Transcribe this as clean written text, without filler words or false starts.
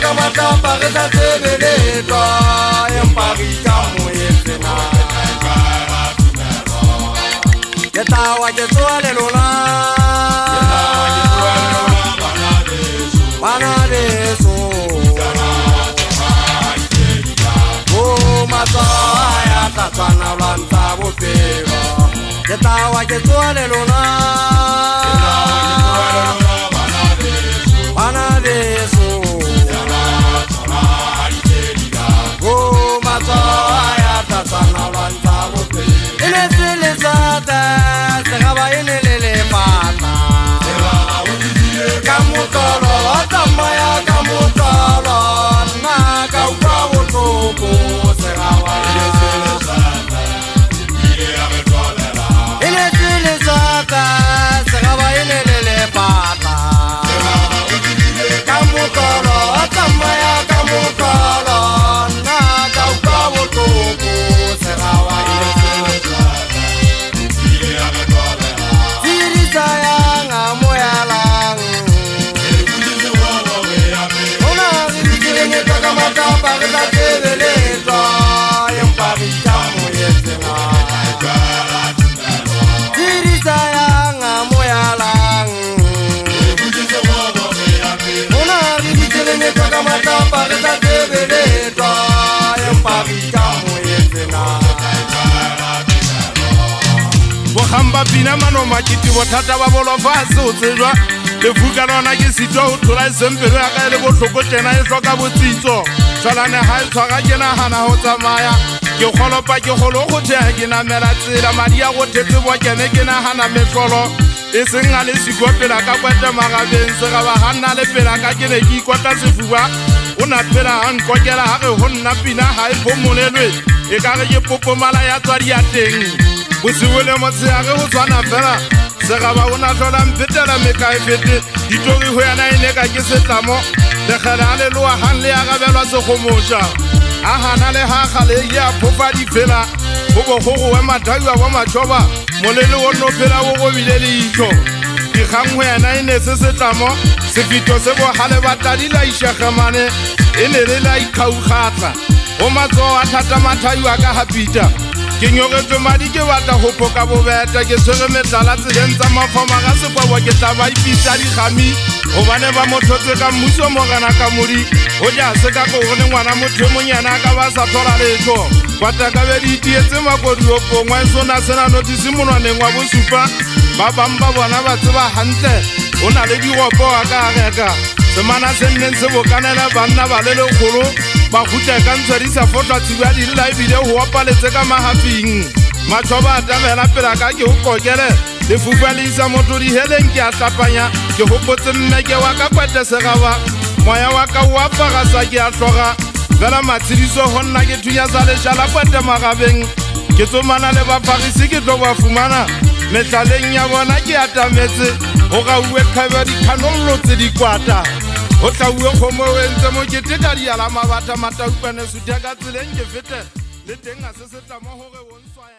ka matapa re sa sebeletwa empa re ikamoetsena ke tawa ke tsoa le lona bana beso o matsoa ya tatswana lwantsa bophelo ke tawa ke tsoa le lona bana beso o matsoa ya tatswana lwantsa bophelo ene se le sata segaba ene le lepata ka motolo wa tsamaya ka motolo nna ka utlwa botlhoko segaba ene se le sata segaba ene le lepata ka motolo wa tsamaya ka motolo nna ka utlwa botlhoko segaba Sayang amoyalang Ona rindirenge kaka matapa re sa sebeletwa empa re ikamoetsena Tiri sayang amoyalang Ona rindirenge kaka matapa re sa sebeletwa empa re ikamoetsena Bokhamba pina mano makiti bothata ba bolo fase o tsejwa le fuka lona ke sitwa o thola sempelo ya ka le bohloko tjena e hloka botsitso tsalane ha e tshwara ke nahana ho tsamaya ke kholopa ke kholo go thea ke namela tsela madi ya go thetse bo kene ke nahana metlolo e seng a le sikopela ka kwete magabeng se ga ba hanna le pela ka ke ne ke ikota sefuba o na pela han kokela ha re ho nna pina ha e phomolelwe e ka re ke popomala ya tswadi ya teng Bosiwele motseage go tshwana fela segaba o na tlola mphetela mekaefete ditori go yana ene ka ke setlamo legele a leloa gang le ya gabelwa sekgomoša a gana le gaga le ya phofadi fela go bo go gowe mathaiwa wa matšhoba molele o nnophela go gobile leitlho dikgang go yana ene se setlamo sefito se bogale batladi la išegemane e ne le la ikgaukgatla go matsogo a thata mathaiwa ka gapita ke nyogetswe madi ke batla go phoka bobete ke tshwere metlala tseleng tsa mafama ga sekwabo ke tla ba ipitsa dikgami gobane ba mothotse ka mmuso mogana ka modi go ja se ka gore ngwana motho e monyana ka ba sa thola letho kwata ka be di itietse makodi opongwa e sona sena notisi monwaneng wa bosupa ba bang ba bona ba tseba hantle o na le digopo a ka reka semana se nneng se bokanela banna ba le lekgolo ba khutla ka ntshwarisa fotla tsiba di la ebile ho opaletse ka mahafing mathoba a tamela pela ka ke ho kokele le fufa le isa motho di heleng ke a tlapanya ke hopotse mmeke wa ka kwete segaba moya wa ka wa pagasa ke a tloga fela matshidiso go nna ke thunya sa leshala kwete magabeng ke tsomana le bafarisi ke tlo ba fumana metlaleng ya bona ke atametse go gauwe kgabe dikhanollo tse di kwata o tlauwe kgomo o entse mokete ka diala mabata mataupane sutya ka tseleng ke fete le teng a se setlamo gore o nswaya